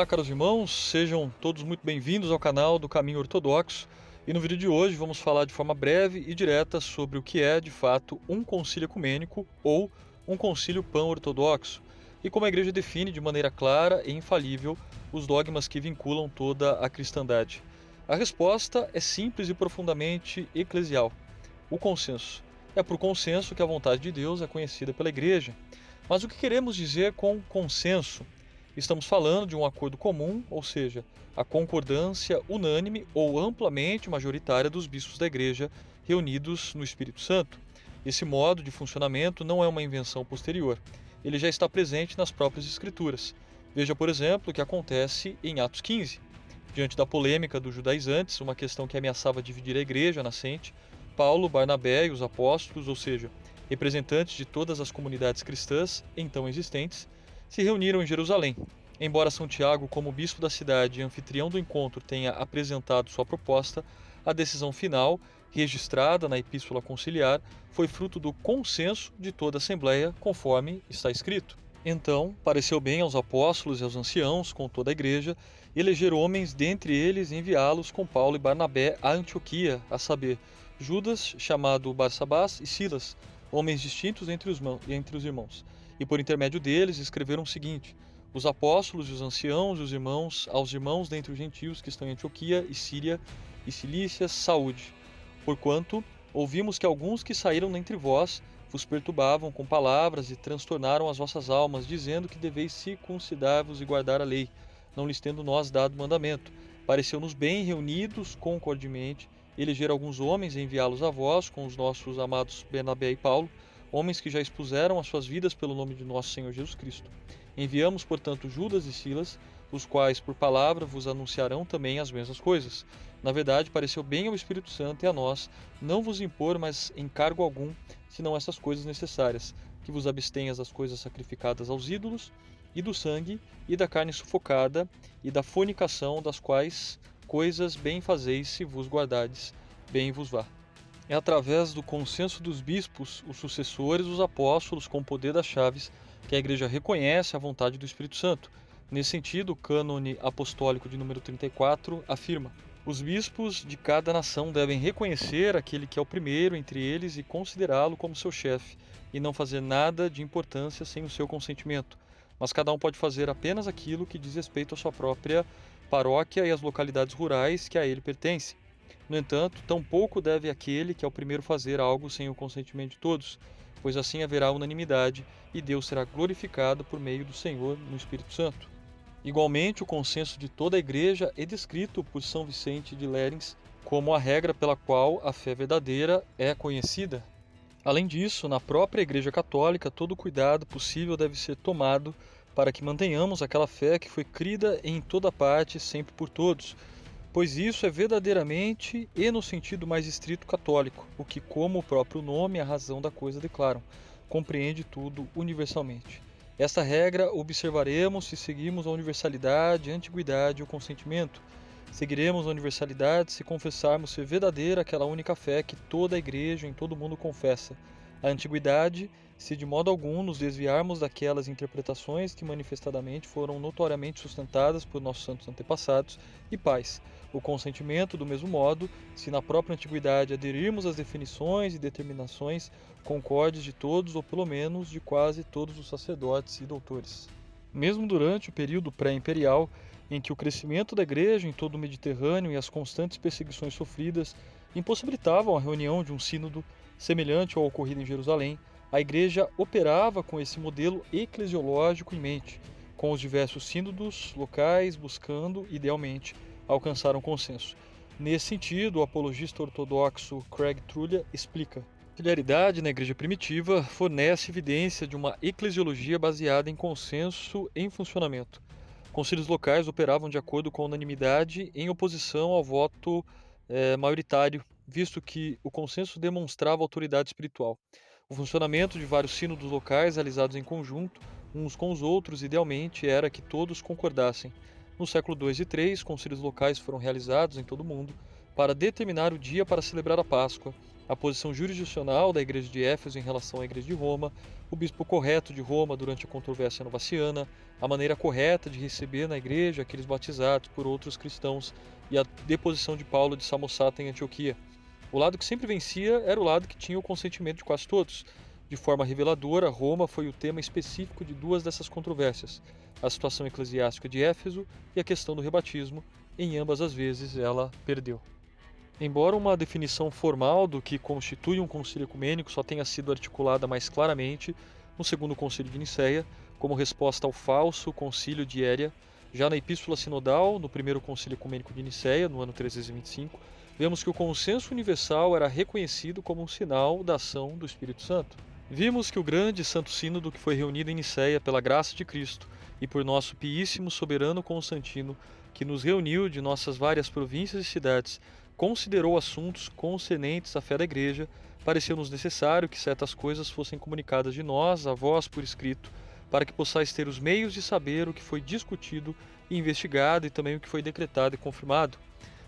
caros irmãos, sejam todos muito bem-vindos ao canal do Caminho Ortodoxo. E no vídeo de hoje vamos falar de forma breve e direta sobre o que é, de fato, um concílio ecumênico ou um concílio pan-ortodoxo, e como a Igreja define de maneira clara e infalível os dogmas que vinculam toda a cristandade. A resposta é simples e profundamente eclesial: o consenso. É por consenso que a vontade de Deus é conhecida pela Igreja. Mas o que queremos dizer com consenso? Estamos falando de um acordo comum, ou seja, a concordância unânime ou amplamente majoritária dos bispos da Igreja reunidos no Espírito Santo. Esse modo de funcionamento não é uma invenção posterior. Ele já está presente nas próprias Escrituras. Veja, por exemplo, o que acontece em Atos 15. Diante da polêmica dos judaizantes, uma questão que ameaçava dividir a Igreja nascente, Paulo, Barnabé e os apóstolos, ou seja, representantes de todas as comunidades cristãs então existentes, se reuniram em Jerusalém. Embora São Tiago, como bispo da cidade e anfitrião do encontro, tenha apresentado sua proposta, a decisão final, registrada na Epístola Conciliar, foi fruto do consenso de toda a Assembleia, conforme está escrito. Então, pareceu bem aos apóstolos e aos anciãos, com toda a igreja, eleger homens dentre eles e enviá-los com Paulo e Barnabé a Antioquia, a saber, Judas, chamado Barsabás, e Silas, homens distintos entre os irmãos. E por intermédio deles escreveram o seguinte: os apóstolos e os anciãos e os irmãos, aos irmãos dentre os gentios que estão em Antioquia e Síria e Cilícia, saúde. Porquanto ouvimos que alguns que saíram dentre vós vos perturbavam com palavras e transtornaram as vossas almas, dizendo que deveis circuncidar-vos e guardar a lei, não lhes tendo nós dado mandamento. Pareceu-nos bem, reunidos concordemente, eleger alguns homens e enviá-los a vós, com os nossos amados Barnabé e Paulo, homens que já expuseram as suas vidas pelo nome de nosso Senhor Jesus Cristo. Enviamos, portanto, Judas e Silas, os quais, por palavra, vos anunciarão também as mesmas coisas. Na verdade, pareceu bem ao Espírito Santo e a nós não vos impor mais encargo algum, senão essas coisas necessárias, que vos abstenhas das coisas sacrificadas aos ídolos, e do sangue, e da carne sufocada, e da fornicação, das quais coisas bem fazeis se vos guardardes, bem vos vá. É através do consenso dos bispos, os sucessores dos apóstolos, com o poder das chaves, que a Igreja reconhece a vontade do Espírito Santo. Nesse sentido, o cânone apostólico de número 34 afirma: os bispos de cada nação devem reconhecer aquele que é o primeiro entre eles e considerá-lo como seu chefe, e não fazer nada de importância sem o seu consentimento. Mas cada um pode fazer apenas aquilo que diz respeito à sua própria paróquia e às localidades rurais que a ele pertencem. No entanto, tampouco deve aquele que é o primeiro fazer algo sem o consentimento de todos, pois assim haverá unanimidade e Deus será glorificado por meio do Senhor no Espírito Santo. Igualmente, o consenso de toda a Igreja é descrito por São Vicente de Lérins como a regra pela qual a fé verdadeira é conhecida. Além disso, na própria Igreja Católica, todo cuidado possível deve ser tomado para que mantenhamos aquela fé que foi crida em toda parte, sempre por todos, pois isso é verdadeiramente e no sentido mais estrito católico, o que, como o próprio nome e a razão da coisa declaram, compreende tudo universalmente. Esta regra observaremos se seguirmos a universalidade, a antiguidade e o consentimento. Seguiremos a universalidade se confessarmos ser verdadeira aquela única fé que toda a Igreja em todo o mundo confessa. A antiguidade, se de modo algum nos desviarmos daquelas interpretações que manifestadamente foram notoriamente sustentadas por nossos santos antepassados, e paz. O consentimento, do mesmo modo, se na própria antiguidade aderirmos às definições e determinações concordes de todos, ou pelo menos de quase todos os sacerdotes e doutores. Mesmo durante o período pré-imperial, em que o crescimento da Igreja em todo o Mediterrâneo e as constantes perseguições sofridas impossibilitavam a reunião de um sínodo semelhante ao ocorrido em Jerusalém, a Igreja operava com esse modelo eclesiológico em mente, com os diversos sínodos locais buscando, idealmente, alcançar um consenso. Nesse sentido, o apologista ortodoxo Craig Trullia explica: a auxiliaridade na Igreja primitiva fornece evidência de uma eclesiologia baseada em consenso em funcionamento. Concílios locais operavam de acordo com a unanimidade em oposição ao voto maioritário, visto que o consenso demonstrava autoridade espiritual. O funcionamento de vários sínodos locais realizados em conjunto, uns com os outros, idealmente era que todos concordassem. No século II e III, concílios locais foram realizados em todo o mundo, para determinar o dia para celebrar a Páscoa, a posição jurisdicional da Igreja de Éfeso em relação à Igreja de Roma, o bispo correto de Roma durante a controvérsia novaciana, a maneira correta de receber na igreja aqueles batizados por outros cristãos e a deposição de Paulo de Samosata em Antioquia. O lado que sempre vencia era o lado que tinha o consentimento de quase todos. De forma reveladora, Roma foi o tema específico de duas dessas controvérsias, a situação eclesiástica de Éfeso e a questão do rebatismo. Em ambas as vezes ela perdeu. Embora uma definição formal do que constitui um concílio ecumênico só tenha sido articulada mais claramente no segundo concílio de Nicéia, como resposta ao falso concílio de Éria, já na Epístola Sinodal, no primeiro concílio ecumênico de Nicéia, no ano 325, vemos que o consenso universal era reconhecido como um sinal da ação do Espírito Santo. Vimos que o grande Santo Sínodo que foi reunido em Nicéia pela graça de Cristo e por nosso piíssimo soberano Constantino, que nos reuniu de nossas várias províncias e cidades, considerou assuntos concernentes à fé da Igreja, pareceu-nos necessário que certas coisas fossem comunicadas de nós a vós por escrito, para que possais ter os meios de saber o que foi discutido e investigado e também o que foi decretado e confirmado.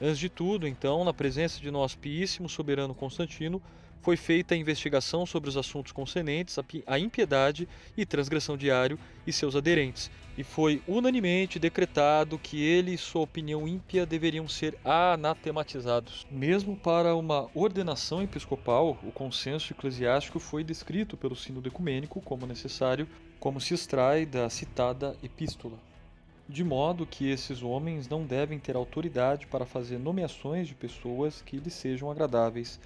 Antes de tudo, então, na presença de nosso piíssimo soberano Constantino, foi feita a investigação sobre os assuntos concernentes à impiedade e transgressão diário e seus aderentes, e foi unanimemente decretado que ele e sua opinião ímpia deveriam ser anatematizados. Mesmo para uma ordenação episcopal, o consenso eclesiástico foi descrito pelo Sínodo Ecumênico como necessário, como se extrai da citada epístola. De modo que esses homens não devem ter autoridade para fazer nomeações de pessoas que lhes sejam agradáveis,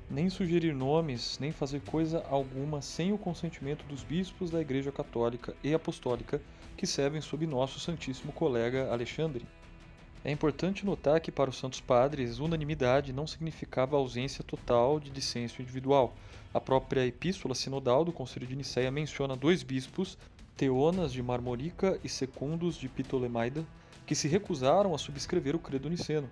nem sugerir nomes, nem fazer coisa alguma sem o consentimento dos bispos da Igreja Católica e Apostólica que servem sob nosso santíssimo colega Alexandre. É importante notar que para os santos padres, unanimidade não significava ausência total de dissensio individual. A própria Epístola Sinodal do Concílio de Nicéia menciona dois bispos, Teonas de Marmorica e Secundus de Ptolemaida, que se recusaram a subscrever o credo niceno.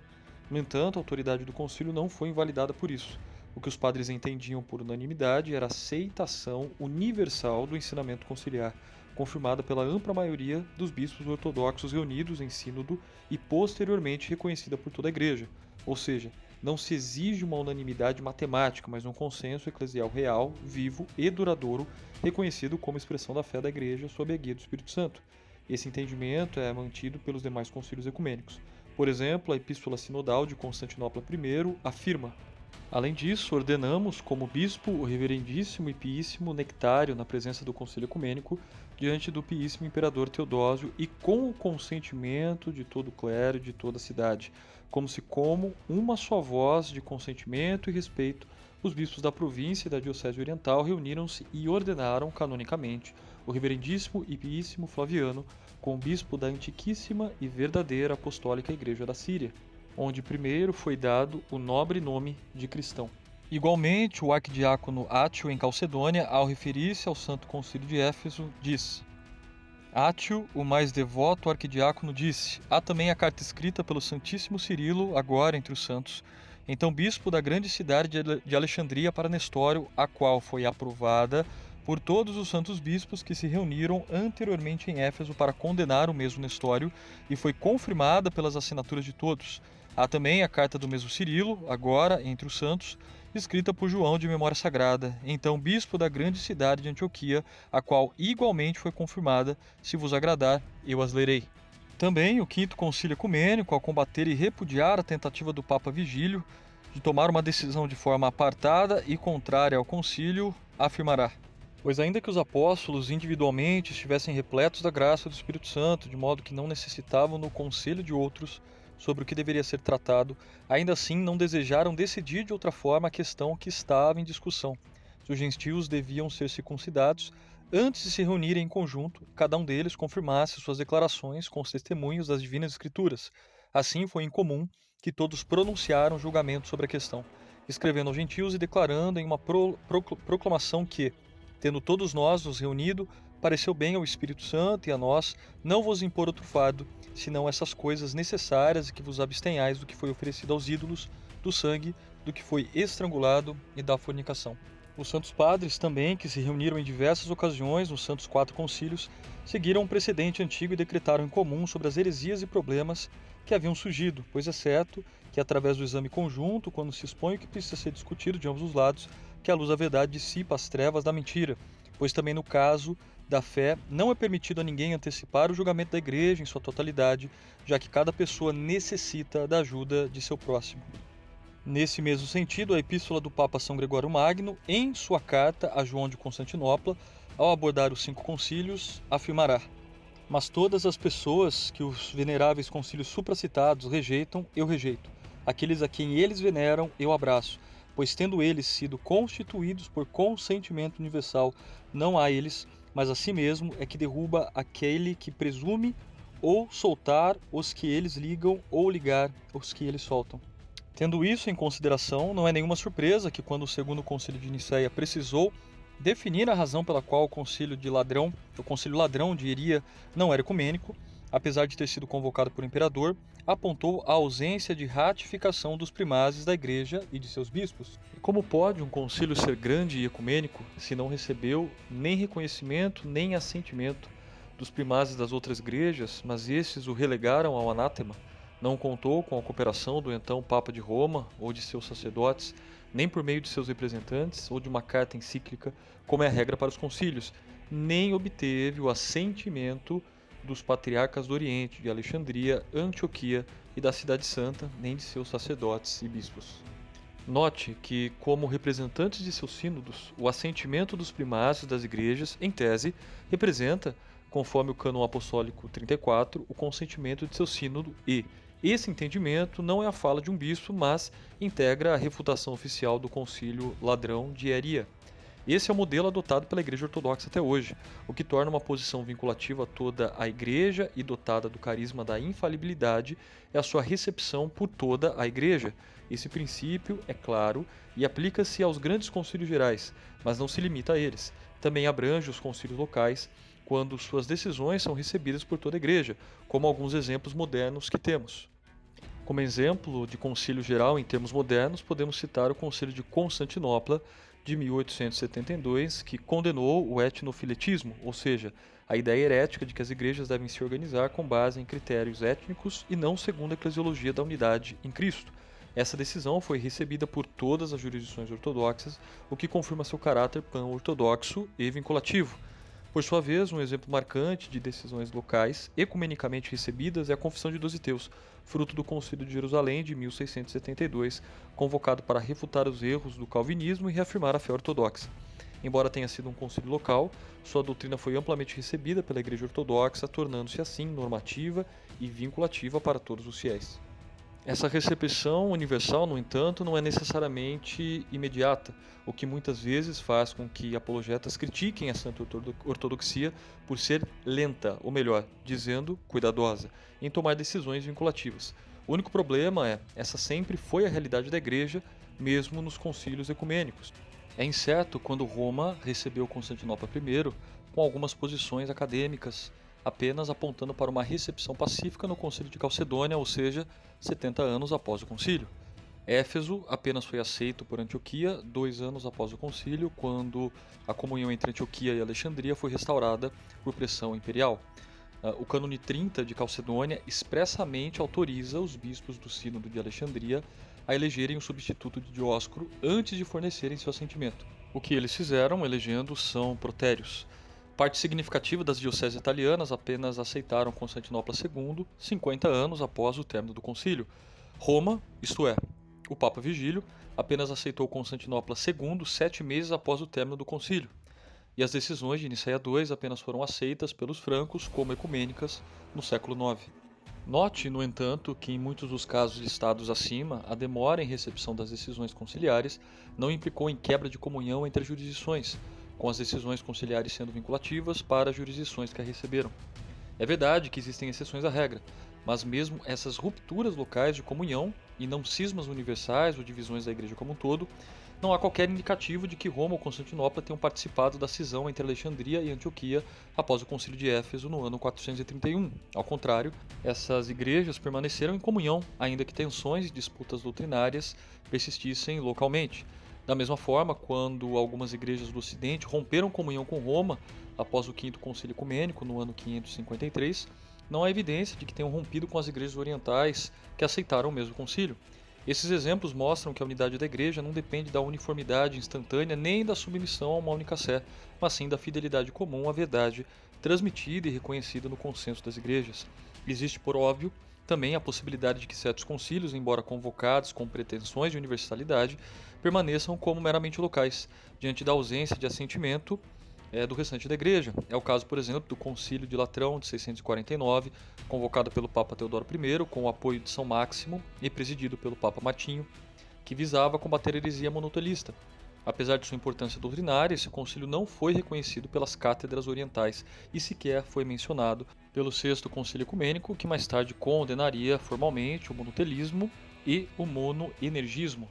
No entanto, a autoridade do concílio não foi invalidada por isso. O que os padres entendiam por unanimidade era a aceitação universal do ensinamento conciliar, confirmada pela ampla maioria dos bispos ortodoxos reunidos em sínodo e posteriormente reconhecida por toda a Igreja. Ou seja, não se exige uma unanimidade matemática, mas um consenso eclesial real, vivo e duradouro, reconhecido como expressão da fé da Igreja sob a guia do Espírito Santo. Esse entendimento é mantido pelos demais concílios ecumênicos. Por exemplo, a Epístola Sinodal de Constantinopla I afirma: além disso, ordenamos como bispo o reverendíssimo e piíssimo Nectário na presença do Concílio Ecumênico diante do piíssimo imperador Teodósio e com o consentimento de todo o clero e de toda a cidade, como uma só voz de consentimento e respeito, os bispos da província e da diocese oriental reuniram-se e ordenaram canonicamente o reverendíssimo e piíssimo Flaviano como bispo da antiquíssima e verdadeira apostólica Igreja da Síria, onde primeiro foi dado o nobre nome de cristão. Igualmente, o arquidiácono Átio, em Calcedônia, ao referir-se ao Santo Concílio de Éfeso, diz: Átio, o mais devoto arquidiácono, disse: há também a carta escrita pelo Santíssimo Cirilo, agora entre os santos, então bispo da grande cidade de Alexandria, para Nestório, a qual foi aprovada por todos os santos bispos que se reuniram anteriormente em Éfeso para condenar o mesmo Nestório, e foi confirmada pelas assinaturas de todos. Há também a carta do mesmo Cirilo, agora entre os santos, escrita por João de memória sagrada, então bispo da grande cidade de Antioquia, a qual igualmente foi confirmada. Se vos agradar, eu as lerei. Também o quinto concílio ecumênico, ao combater e repudiar a tentativa do Papa Vigílio de tomar uma decisão de forma apartada e contrária ao concílio, afirmará: pois ainda que os apóstolos individualmente estivessem repletos da graça do Espírito Santo, de modo que não necessitavam do conselho de outros sobre o que deveria ser tratado, ainda assim não desejaram decidir de outra forma a questão que estava em discussão. Se os gentios deviam ser circuncidados, antes de se reunirem em conjunto, cada um deles confirmasse suas declarações com os testemunhos das divinas escrituras. Assim foi incomum que todos pronunciaram julgamento sobre a questão, escrevendo aos gentios e declarando em uma proclamação que, tendo todos nós nos reunido, pareceu bem ao Espírito Santo e a nós não vos impor outro fardo, senão essas coisas necessárias, e que vos abstenhais do que foi oferecido aos ídolos, do sangue, do que foi estrangulado e da fornicação. Os santos padres também, que se reuniram em diversas ocasiões nos santos 4 concílios, seguiram um precedente antigo e decretaram em comum sobre as heresias e problemas que haviam surgido, pois é certo que através do exame conjunto, quando se expõe o que precisa ser discutido de ambos os lados, que a luz da verdade dissipa as trevas da mentira, pois também no caso da fé não é permitido a ninguém antecipar o julgamento da igreja em sua totalidade, já que cada pessoa necessita da ajuda de seu próximo. Nesse mesmo sentido, a epístola do Papa São Gregório Magno, em sua carta a João de Constantinopla, ao abordar os 5 concílios, afirmará: mas todas as pessoas que os veneráveis concílios supracitados rejeitam, eu rejeito. Aqueles a quem eles veneram, eu abraço, pois tendo eles sido constituídos por consentimento universal, não há eles, mas a si mesmo é que derruba aquele que presume ou soltar os que eles ligam ou ligar os que eles soltam. Tendo isso em consideração, não é nenhuma surpresa que quando o segundo concílio de Nicéia precisou definir a razão pela qual o concílio ladrão de Hiria não era ecumênico, apesar de ter sido convocado por imperador, apontou a ausência de ratificação dos primazes da igreja e de seus bispos. E como pode um concílio ser grande e ecumênico se não recebeu nem reconhecimento nem assentimento dos primazes das outras igrejas, mas estes o relegaram ao anátema? Não contou com a cooperação do então Papa de Roma ou de seus sacerdotes, nem por meio de seus representantes ou de uma carta encíclica, como é a regra para os concílios, nem obteve o assentimento dos patriarcas do Oriente, de Alexandria, Antioquia e da Cidade Santa, nem de seus sacerdotes e bispos. Note que, como representantes de seus sínodos, o assentimento dos primazes das igrejas, em tese, representa, conforme o cânon apostólico 34, o consentimento de seu sínodo e, esse entendimento não é a fala de um bispo, mas integra a refutação oficial do concílio ladrão de Hiria. Esse é o modelo adotado pela Igreja Ortodoxa até hoje, o que torna uma posição vinculativa a toda a Igreja e dotada do carisma da infalibilidade é a sua recepção por toda a Igreja. Esse princípio é claro e aplica-se aos grandes concílios gerais, mas não se limita a eles. Também abrange os concílios locais, quando suas decisões são recebidas por toda a Igreja, como alguns exemplos modernos que temos. Como exemplo de concílio geral em termos modernos, podemos citar o Concílio de Constantinopla, de 1872, que condenou o etnofiletismo, ou seja, a ideia herética de que as igrejas devem se organizar com base em critérios étnicos e não segundo a eclesiologia da unidade em Cristo. Essa decisão foi recebida por todas as jurisdições ortodoxas, o que confirma seu caráter pan-ortodoxo e vinculativo. Por sua vez, um exemplo marcante de decisões locais ecumenicamente recebidas é a Confissão de Dositeus, fruto do Concílio de Jerusalém de 1672, convocado para refutar os erros do calvinismo e reafirmar a fé ortodoxa. Embora tenha sido um concílio local, sua doutrina foi amplamente recebida pela Igreja Ortodoxa, tornando-se assim normativa e vinculativa para todos os fiéis. Essa recepção universal, no entanto, não é necessariamente imediata, o que muitas vezes faz com que apologetas critiquem a Santa Ortodoxia por ser lenta, ou melhor, dizendo cuidadosa, em tomar decisões vinculativas. O único problema é, essa sempre foi a realidade da Igreja, mesmo nos concílios ecumênicos. É incerto quando Roma recebeu Constantinopla I, com algumas posições acadêmicas, apenas apontando para uma recepção pacífica no concílio de Calcedônia, ou seja, 70 anos após o concílio. Éfeso apenas foi aceito por Antioquia 2 anos após o concílio, quando a comunhão entre Antioquia e Alexandria foi restaurada por pressão imperial. O cânone 30 de Calcedônia expressamente autoriza os bispos do Sínodo de Alexandria a elegerem o substituto de Dióscoro antes de fornecerem seu assentimento. O que eles fizeram, elegendo São Protérios. Parte significativa das dioceses italianas apenas aceitaram Constantinopla II 50 anos após o término do concílio. Roma, isto é, o Papa Vigílio, apenas aceitou Constantinopla II 7 meses após o término do concílio. E as decisões de Nicéia II apenas foram aceitas pelos francos como ecumênicas no século IX. Note, no entanto, que em muitos dos casos listados acima, a demora em recepção das decisões conciliares não implicou em quebra de comunhão entre as jurisdições, com as decisões conciliares sendo vinculativas para as jurisdições que a receberam. É verdade que existem exceções à regra, mas mesmo essas rupturas locais de comunhão, e não cismas universais ou divisões da Igreja como um todo, não há qualquer indicativo de que Roma ou Constantinopla tenham participado da cisão entre Alexandria e Antioquia após o Concílio de Éfeso no ano 431. Ao contrário, essas igrejas permaneceram em comunhão, ainda que tensões e disputas doutrinárias persistissem localmente. Da mesma forma, quando algumas igrejas do Ocidente romperam comunhão com Roma após o Quinto Concílio Ecumênico no ano 553, não há evidência de que tenham rompido com as igrejas orientais que aceitaram o mesmo concílio. Esses exemplos mostram que a unidade da igreja não depende da uniformidade instantânea nem da submissão a uma única sé, mas sim da fidelidade comum à verdade transmitida e reconhecida no consenso das igrejas. Existe, por óbvio, também a possibilidade de que certos concílios, embora convocados com pretensões de universalidade, permaneçam como meramente locais, diante da ausência de assentimento do restante da igreja. É o caso, por exemplo, do Concílio de Latrão de 649, convocado pelo Papa Teodoro I, com o apoio de São Máximo e presidido pelo Papa Matinho, que visava combater a heresia monotelista. Apesar de sua importância doutrinária, esse concílio não foi reconhecido pelas cátedras orientais e sequer foi mencionado pelo Sexto Concílio Ecumênico, que mais tarde condenaria formalmente o monotelismo e o monoenergismo.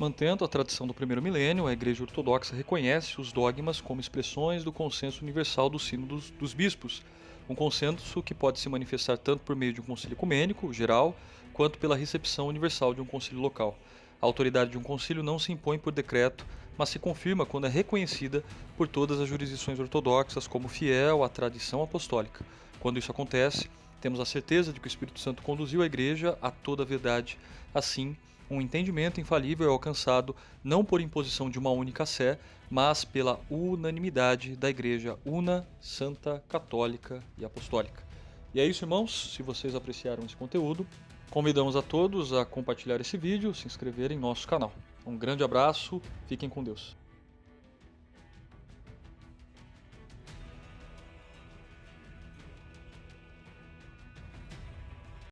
Mantendo a tradição do primeiro milênio, a Igreja Ortodoxa reconhece os dogmas como expressões do consenso universal do Sínodo dos Bispos, um consenso que pode se manifestar tanto por meio de um concílio ecumênico, geral, quanto pela recepção universal de um concílio local. A autoridade de um concílio não se impõe por decreto, mas se confirma quando é reconhecida por todas as jurisdições ortodoxas como fiel à tradição apostólica. Quando isso acontece, temos a certeza de que o Espírito Santo conduziu a Igreja a toda a verdade. Assim, um entendimento infalível é alcançado não por imposição de uma única sé, mas pela unanimidade da Igreja una, santa, católica e apostólica. E é isso, irmãos. Se vocês apreciaram esse conteúdo, convidamos a todos a compartilhar esse vídeo, se inscreverem em nosso canal. Um grande abraço, fiquem com Deus.